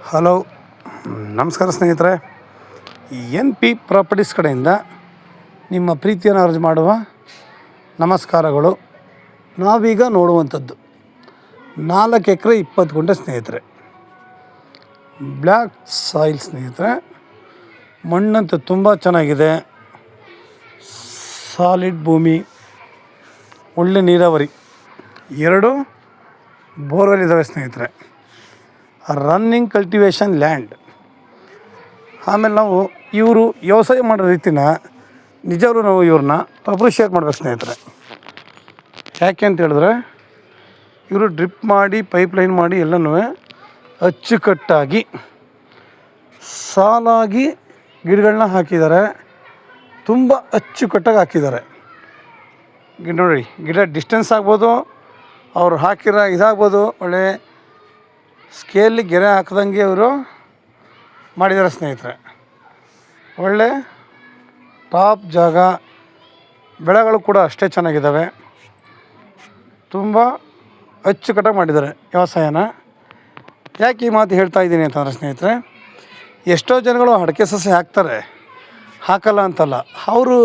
Hello, ನಮಸ್ಕಾರ ಸ್ನೇಹಿತರೆ. N P properties ಕಡೆಯಿಂದ ನಿಮ್ಮ ಪ್ರೀತಿಯನ್ನು ಅರ್ಜಿ ಮಾಡುವ ನಮಸ್ಕಾರಗಳು. ನಾವೀಗ ನೋಡುವಂಥದ್ದು 4 ಎಕರೆ 20 ಗುಂಟೆ ಸ್ನೇಹಿತರೆ. ಬ್ಲ್ಯಾಕ್ ಸಾಯಿಲ್ ಸ್ನೇಹಿತರೆ. ಮಣ್ಣಂತೂ ತುಂಬ ಚೆನ್ನಾಗಿದೆ. ಸಾಲಿಡ್ ಭೂಮಿ, ಒಳ್ಳೆ ನೀರಾವರಿ, 2 ಬೋರ್ವೆಲ್ ಇದ್ದಾವೆ ಸ್ನೇಹಿತರೆ. Running cultivation land. ಆಮೇಲೆ ನಾವು ಇವರು ವ್ಯವಸಾಯ ಮಾಡೋ ರೀತಿನ ನಿಜವಾಗ್ಲೂ ನಾವು ಇವ್ರನ್ನ ಅಪ್ರಿಷಿಯೇಟ್ ಮಾಡ್ಬೇಕು ಸ್ನೇಹಿತರೆ. ಯಾಕೆ ಅಂತ ಹೇಳಿದ್ರೆ ಇವರು ಡ್ರಿಪ್ ಮಾಡಿ ಪೈಪ್ಲೈನ್ ಮಾಡಿ ಎಲ್ಲನೂ ಅಚ್ಚುಕಟ್ಟಾಗಿ ಸಾಲಾಗಿ ಗಿಡಗಳನ್ನ ಹಾಕಿದ್ದಾರೆ. ತುಂಬ ಅಚ್ಚುಕಟ್ಟಾಗಿ ಹಾಕಿದ್ದಾರೆ. ನೋಡಿ, ಗಿಡ ಡಿಸ್ಟೆನ್ಸ್ ಆಗ್ಬೋದು, ಅವ್ರು ಹಾಕಿರೋ ಇದಾಗ್ಬೋದು, ಒಳ್ಳೆ ಸ್ಕೇಲಿ ಗೆರೆ ಹಾಕ್ದಂಗೆ ಇವರು ಮಾಡಿದ್ದಾರೆ ಸ್ನೇಹಿತರೆ. ಒಳ್ಳೆ ಟಾಪ್ ಜಾಗ. ಬೆಳೆಗಳು ಕೂಡ ಅಷ್ಟೇ ಚೆನ್ನಾಗಿದ್ದಾವೆ. ತುಂಬ ಅಚ್ಚುಕಟ್ಟಾಗಿ ಮಾಡಿದ್ದಾರೆ ವ್ಯವಸಾಯನ. ಯಾಕೆ ಈ ಮಾತು ಹೇಳ್ತಾ ಇದ್ದೀನಿ ಅಂತಂದರೆ ಸ್ನೇಹಿತರೆ, ಎಷ್ಟೋ ಜನಗಳು ಅಡಿಕೆ ಸಸ್ಯ ಹಾಕ್ತಾರೆ, ಹಾಕಲ್ಲ ಅಂತಲ್ಲ. ಅವರು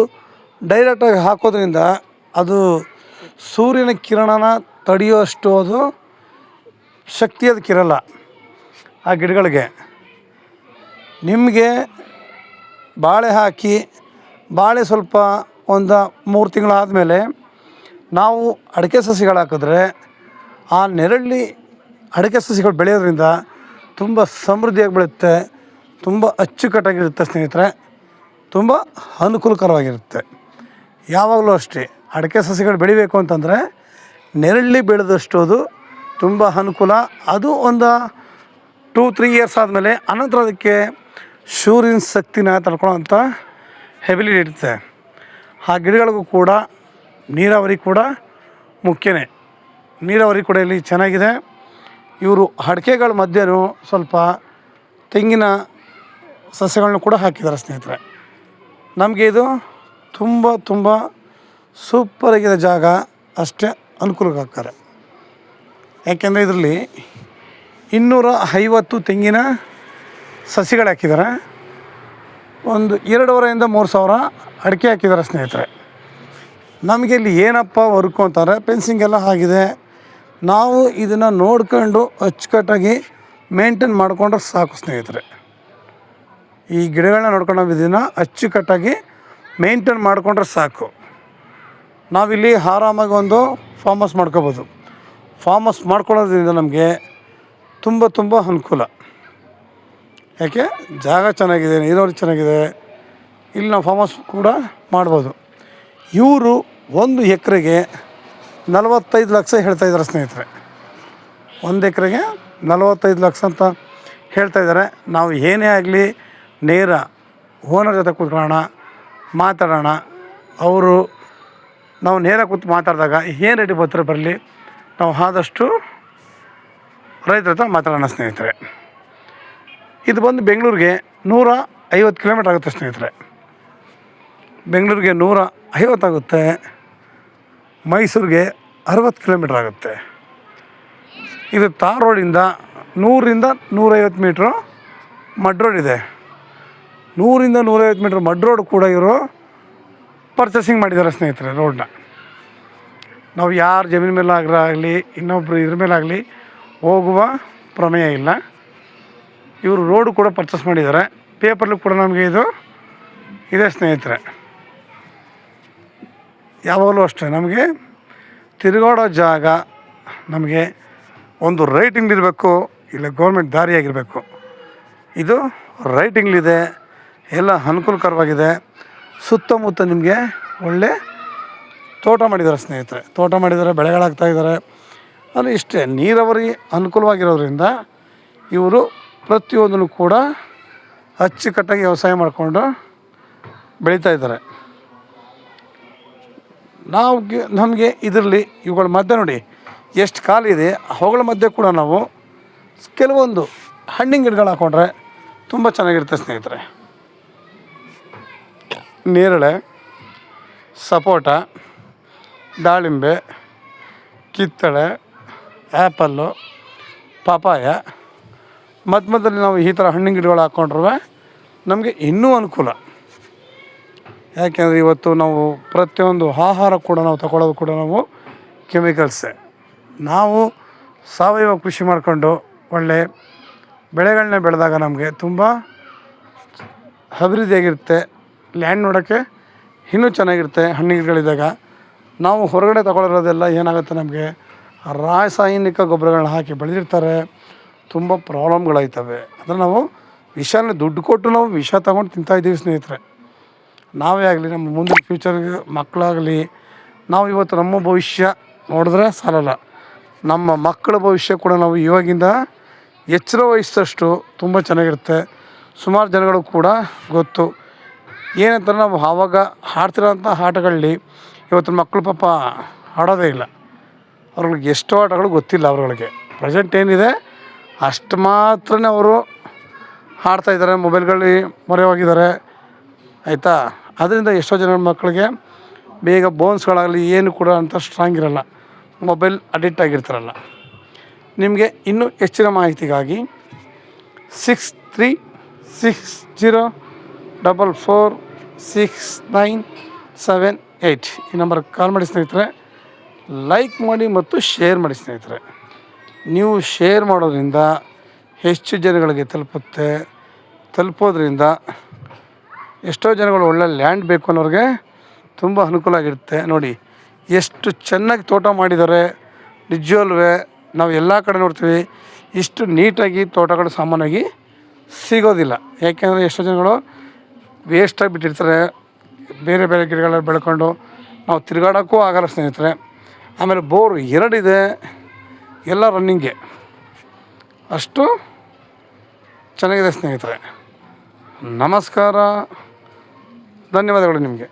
ಡೈರೆಕ್ಟಾಗಿ ಹಾಕೋದ್ರಿಂದ ಅದು ಸೂರ್ಯನ ಕಿರಣನ ತಡೆಯುವಷ್ಟು ಅದು ಶಕ್ತಿ ಅದಕ್ಕಿರಲ್ಲ ಆ ಗಿಡಗಳಿಗೆ. ನಿಮಗೆ ಬಾಳೆ ಹಾಕಿ ಬಾಳೆ ಸ್ವಲ್ಪ ಒಂದು 3 ತಿಂಗಳಾದಮೇಲೆ ನಾವು ಅಡಿಕೆ ಸಸಿಗಳು ಹಾಕಿದ್ರೆ ಆ ನೆರಳಿ ಅಡಿಕೆ ಸಸಿಗಳು ಬೆಳೆಯೋದ್ರಿಂದ ತುಂಬ ಸಮೃದ್ಧಿಯಾಗಿ ಬೆಳೆಯುತ್ತೆ, ತುಂಬ ಅಚ್ಚುಕಟ್ಟಾಗಿರುತ್ತೆ ಸ್ನೇಹಿತರೆ. ತುಂಬ ಅನುಕೂಲಕರವಾಗಿರುತ್ತೆ. ಯಾವಾಗಲೂ ಅಷ್ಟೇ ಅಡಿಕೆ ಸಸಿಗಳು ಬೆಳಿಬೇಕು ಅಂತಂದರೆ ನೆರಳಿ ಬೆಳೆದಷ್ಟು ಅದು ತುಂಬ ಅನುಕೂಲ. ಅದು ಒಂದು 2-3 ಇಯರ್ಸ್ ಆದಮೇಲೆ ಅನಂತರ ಅದಕ್ಕೆ ಸೂರ್ಯನ ಶಕ್ತಿನ ತಡ್ಕೊಳ್ಳೋಂಥ ಹೆಬಿಲಿಟಿ ಇರುತ್ತೆ. ಆ ಗಿಡಗಳಿಗೂ ಕೂಡ ನೀರಾವರಿ ಕೂಡ ಮುಖ್ಯನೇ. ನೀರಾವರಿ ಕೂಡ ಇಲ್ಲಿ ಚೆನ್ನಾಗಿದೆ. ಇವರು ಅಡಿಕೆಗಳ ಮಧ್ಯೆನೂ ಸ್ವಲ್ಪ ತೆಂಗಿನ ಸಸ್ಯಗಳನ್ನ ಕೂಡ ಹಾಕಿದ್ದಾರೆ ಸ್ನೇಹಿತರೆ. ನಮಗೆ ಇದು ತುಂಬ ಸೂಪರಾಗಿದೆ ಜಾಗ. ಅಷ್ಟೇ ಅನುಕೂಲಕ್ಕೆ ಹಾಕ್ತಾರೆ. ಯಾಕೆಂದರೆ ಇದರಲ್ಲಿ 250 ತೆಂಗಿನ ಸಸಿಗಳು ಹಾಕಿದ್ದಾರೆ. ಒಂದು 2,500-3 ಸಾವಿರ ಅಡಿಕೆ ಹಾಕಿದ್ದಾರೆ ಸ್ನೇಹಿತರೆ. ನಮಗೆ ಇಲ್ಲಿ ಏನಪ್ಪ ವರ್ಕು ಅಂತಾರೆ, ಫೆನ್ಸಿಂಗ್ ಎಲ್ಲ ಆಗಿದೆ. ನಾವು ಇದನ್ನು ನೋಡ್ಕೊಂಡು ಅಚ್ಚುಕಟ್ಟಾಗಿ ಮೇಂಟೈನ್ ಮಾಡಿಕೊಂಡ್ರೆ ಸಾಕು ಸ್ನೇಹಿತರೆ. ಈ ಗಿಡಗಳನ್ನ ನೋಡ್ಕೊಂಡು ನಾವು ಇದನ್ನು ಅಚ್ಚುಕಟ್ಟಾಗಿ ಮೇಂಟೈನ್ ಮಾಡಿಕೊಂಡ್ರೆ ಸಾಕು. ನಾವಿಲ್ಲಿ ಆರಾಮಾಗಿ ಒಂದು ಫಾರ್ಮ್ ಹೌಸ್ ಮಾಡ್ಕೋಬೋದು. ಫಾರ್ಮ್ ಹೌಸ್ ಮಾಡ್ಕೊಳ್ಳೋದ್ರಿಂದ ನಮಗೆ ತುಂಬ ಅನುಕೂಲ. ಯಾಕೆ ಜಾಗ ಚೆನ್ನಾಗಿದೆ, ನೀರಾವರಿ ಚೆನ್ನಾಗಿದೆ. ಇಲ್ಲಿ ನಾವು ಫಾರ್ಮ್ ಹೌಸ್ ಕೂಡ ಮಾಡ್ಬೋದು. ಇವರು 1 ಎಕರೆಗೆ 45 ಲಕ್ಷ ಹೇಳ್ತಾಯಿದ್ದಾರೆ ಸ್ನೇಹಿತರೆ. 1 ಎಕರೆಗೆ 45 ಲಕ್ಷ ಅಂತ ಹೇಳ್ತಾಯಿದ್ದಾರೆ. ನಾವು ಏನೇ ಆಗಲಿ ನೇರ ಓನರ್ ಜೊತೆ ಕೂತ್ಕೊಳ್ಳೋಣ, ಮಾತಾಡೋಣ. ನಾವು ನೇರ ಕೂತು ಮಾತಾಡಿದಾಗ ಏನು ರೇಟಿಗೆ ಬರ್ತಾರೆ ಬರಲಿ, ನಾವು ಆದಷ್ಟು ರೈತರ ಹತ್ರ ಮಾತಾಡೋಣ ಸ್ನೇಹಿತರೆ. ಇದು ಬಂದು ಬೆಂಗಳೂರಿಗೆ 150 ಕಿಲೋಮೀಟ್ರ್ ಆಗುತ್ತೆ ಸ್ನೇಹಿತರೆ. ಬೆಂಗಳೂರಿಗೆ 150 ಆಗುತ್ತೆ. ಮೈಸೂರಿಗೆ 60 ಕಿಲೋಮೀಟ್ರ್ ಆಗುತ್ತೆ. ಇದು ತಾರ್ ರೋಡಿಂದ 100-150 ಮೀಟ್ರು ಮಡ್ ರೋಡ್ ಇದೆ. 100-150 ಮೀಟ್ರ್ ಮಡ್ ರೋಡ್ ಕೂಡ ಇವರು ಪರ್ಚೇಸಿಂಗ್ ಮಾಡಿದ್ದಾರೆ ಸ್ನೇಹಿತರೆ. ರೋಡನ್ನ ನಾವು ಯಾರ ಜಮೀನು ಮೇಲೆ ಆಗಲಿ ಇನ್ನೊಬ್ಬರು ಇದ್ರ ಮೇಲಾಗಲಿ ಹೋಗುವ ಪ್ರಮೇಯ ಇಲ್ಲ. ಇವರು ರೋಡು ಕೂಡ ಪರ್ಚೇಸ್ ಮಾಡಿದ್ದಾರೆ. ಪೇಪರ್ಲಿ ಕೂಡ ನಮಗೆ ಇದು ಇದೆ ಸ್ನೇಹಿತರೆ. ಯಾವಾಗಲೂ ಅಷ್ಟೇ ನಮಗೆ ತಿರುಗಾಡೋ ಜಾಗ ನಮಗೆ ಒಂದು ರೈಟಿಂಗ್ಲಿರಬೇಕು, ಇಲ್ಲ ಗೌರ್ಮೆಂಟ್ ದಾರಿಯಾಗಿರಬೇಕು. ಇದು ರೈಟಿಂಗ್ಲಿದೆ, ಎಲ್ಲ ಅನುಕೂಲಕರವಾಗಿದೆ. ಸುತ್ತಮುತ್ತ ನಿಮಗೆ ಒಳ್ಳೆ ತೋಟ ಮಾಡಿದ್ದಾರೆ ಸ್ನೇಹಿತರೆ. ತೋಟ ಮಾಡಿದ್ದಾರೆ, ಬೆಳೆಗಳಾಗ್ತಾಯಿದ್ದಾರೆ. ಅದು ಇಷ್ಟೇ ನೀರಾವರಿ ಅನುಕೂಲವಾಗಿರೋದ್ರಿಂದ ಇವರು ಪ್ರತಿಯೊಂದನ್ನು ಕೂಡ ಅಚ್ಚುಕಟ್ಟಾಗಿ ವ್ಯವಸಾಯ ಮಾಡಿಕೊಂಡು ಬೆಳೀತಾಯಿದ್ದಾರೆ. ನಮಗೆ ಇದರಲ್ಲಿ ಇವುಗಳ ಮಧ್ಯೆ ನೋಡಿ ಎಷ್ಟು ಕಾಲಿದೆ. ಅವುಗಳ ಮಧ್ಯೆ ಕೂಡ ನಾವು ಕೆಲವೊಂದು ಹಣ್ಣಿನ ಗಿಡಗಳು ಹಾಕ್ಕೊಂಡ್ರೆ ತುಂಬ ಚೆನ್ನಾಗಿರುತ್ತೆ ಸ್ನೇಹಿತರೆ. ನೇರಳೆ, ಸಪೋಟ, ದಾಳಿಂಬೆ, ಕಿತ್ತಳೆ, ಆ್ಯಪಲ್ಲು, ಪಪಾಯ, ಮಧ್ಯದಲ್ಲಿ ನಾವು ಈ ಥರ ಹಣ್ಣಿನ ಗಿಡಗಳು ಹಾಕ್ಕೊಂಡ್ರೆ ನಮಗೆ ಇನ್ನೂ ಅನುಕೂಲ. ಯಾಕೆಂದರೆ ಇವತ್ತು ನಾವು ಪ್ರತಿಯೊಂದು ಆಹಾರ ಕೂಡ ನಾವು ತಗೊಳ್ಳೋದು ಕೂಡ ನಾವು ಕೆಮಿಕಲ್ಸೇ. ನಾವು ಸಾವಯವ ಕೃಷಿ ಮಾಡಿಕೊಂಡು ಒಳ್ಳೆ ಬೆಳೆಗಳನ್ನ ಬೆಳೆದಾಗ ನಮಗೆ ತುಂಬ ಅಭಿವೃದ್ಧಿಯಾಗಿರುತ್ತೆ. ಲ್ಯಾಂಡ್ ನೋಡೋಕ್ಕೆ ಇನ್ನೂ ಚೆನ್ನಾಗಿರುತ್ತೆ. ಹಣ್ಣಿನ ಗಿಡಗಳಿದ್ದಾಗ ನಾವು ಹೊರಗಡೆ ತಗೊಳ್ಳೋದೆಲ್ಲ ಏನಾಗುತ್ತೆ, ನಮಗೆ ರಾಸಾಯನಿಕ ಗೊಬ್ಬರಗಳನ್ನ ಹಾಕಿ ಬೆಳೆದಿರ್ತಾರೆ. ತುಂಬ ಪ್ರಾಬ್ಲಮ್ಗಳಾಯ್ತವೆ. ಅಂದರೆ ನಾವು ವಿಷನ ದುಡ್ಡು ಕೊಟ್ಟು ನಾವು ವಿಷ ತಗೊಂಡು ತಿಂತಾಯಿದ್ದೀವಿ ಸ್ನೇಹಿತರೆ. ನಾವೇ ಆಗಲಿ, ನಮ್ಮ ಮುಂದಿನ ಫ್ಯೂಚರ್ಗೆ ಮಕ್ಕಳಾಗಲಿ, ನಾವು ಇವತ್ತು ನಮ್ಮ ಭವಿಷ್ಯ ನೋಡಿದ್ರೆ ಸಾಲಲ್ಲ, ನಮ್ಮ ಮಕ್ಕಳ ಭವಿಷ್ಯ ಕೂಡ ನಾವು ಇವಾಗಿಂದ ಎಚ್ಚರ ವಹಿಸಿದಷ್ಟು ತುಂಬ ಚೆನ್ನಾಗಿರುತ್ತೆ. ಸುಮಾರು ಜನಗಳು ಕೂಡ ಗೊತ್ತು ಏನಂತಾರೆ, ನಾವು ಆವಾಗ ಆಡ್ತಿರೋಂಥ ಆಟಗಳಲ್ಲಿ ಇವತ್ತಿನ ಮಕ್ಕಳು ಪಾಪ ಆಡೋದೇ ಇಲ್ಲ. ಅವ್ರಿಗೆ ಎಷ್ಟೋ ಆಟಗಳು ಗೊತ್ತಿಲ್ಲ. ಅವ್ರಗಳಿಗೆ ಪ್ರೆಸೆಂಟ್ ಏನಿದೆ ಅಷ್ಟು ಮಾತ್ರ ಅವರು ಆಡ್ತಾಯಿದ್ದಾರೆ. ಮೊಬೈಲ್ಗಳಲ್ಲಿ ಮೊರೆ ಹೋಗಿದ್ದಾರೆ, ಆಯಿತಾ. ಅದರಿಂದ ಎಷ್ಟೋ ಜನ ಮಕ್ಕಳಿಗೆ ಬೇಗ ಬೋನ್ಸ್ಗಳಾಗಲಿ ಏನು ಕೂಡ ಅಂತ ಸ್ಟ್ರಾಂಗ್ ಇರೋಲ್ಲ, ಮೊಬೈಲ್ ಅಡಿಕ್ಟ್ ಆಗಿರ್ತಾರಲ್ಲ. ನಿಮಗೆ ಇನ್ನೂ ಹೆಚ್ಚಿನ ಮಾಹಿತಿಗಾಗಿ 6360446978 ಈ ನಂಬರ್ಗೆ ಕಾಲ್ ಮಾಡಿ ಸ್ನೇಹಿತರೆ. ಲೈಕ್ ಮಾಡಿ ಮತ್ತು ಶೇರ್ ಮಾಡಿ ಸ್ನೇಹಿತರೆ. ನೀವು ಶೇರ್ ಮಾಡೋದ್ರಿಂದ ಹೆಚ್ಚು ಜನಗಳಿಗೆ ತಲುಪೋದ್ರಿಂದ ಎಷ್ಟೋ ಜನಗಳು ಒಳ್ಳೆ ಲ್ಯಾಂಡ್ ಬೇಕು ಅನ್ನೋರಿಗೆ ತುಂಬ ಅನುಕೂಲ ಆಗಿರುತ್ತೆ. ನೋಡಿ ಎಷ್ಟು ಚೆನ್ನಾಗಿ ತೋಟ ಮಾಡಿದ್ದಾರೆ. ನಿಜವಲ್ವೇ ನಾವು ಎಲ್ಲ ಕಡೆ ನೋಡ್ತೀವಿ, ಇಷ್ಟು ನೀಟಾಗಿ ತೋಟಗಳು ಸಾಮಾನ್ಯವಾಗಿ ಸಿಗೋದಿಲ್ಲ. ಯಾಕೆಂದರೆ ಎಷ್ಟೋ ಜನಗಳು ವೇಸ್ಟಾಗಿ ಬಿಟ್ಟಿರ್ತಾರೆ. ಬೇರೆ ಬೇರೆ ಗಿಡಗಳ ಬೆಳ್ಕೊಂಡು ನಾವು ತಿರುಗಾಡೋಕ್ಕೂ ಆಗಲ್ಲ ಸ್ನೇಹಿತರೆ. ಆಮೇಲೆ ಬೋರ್ 2 ಇದೆ, ಎಲ್ಲ ರನ್ನಿಂಗೆ, ಅಷ್ಟು ಚೆನ್ನಾಗಿದೆ ಸ್ನೇಹಿತರೆ. ನಮಸ್ಕಾರ, ಧನ್ಯವಾದಗಳು ನಿಮಗೆ.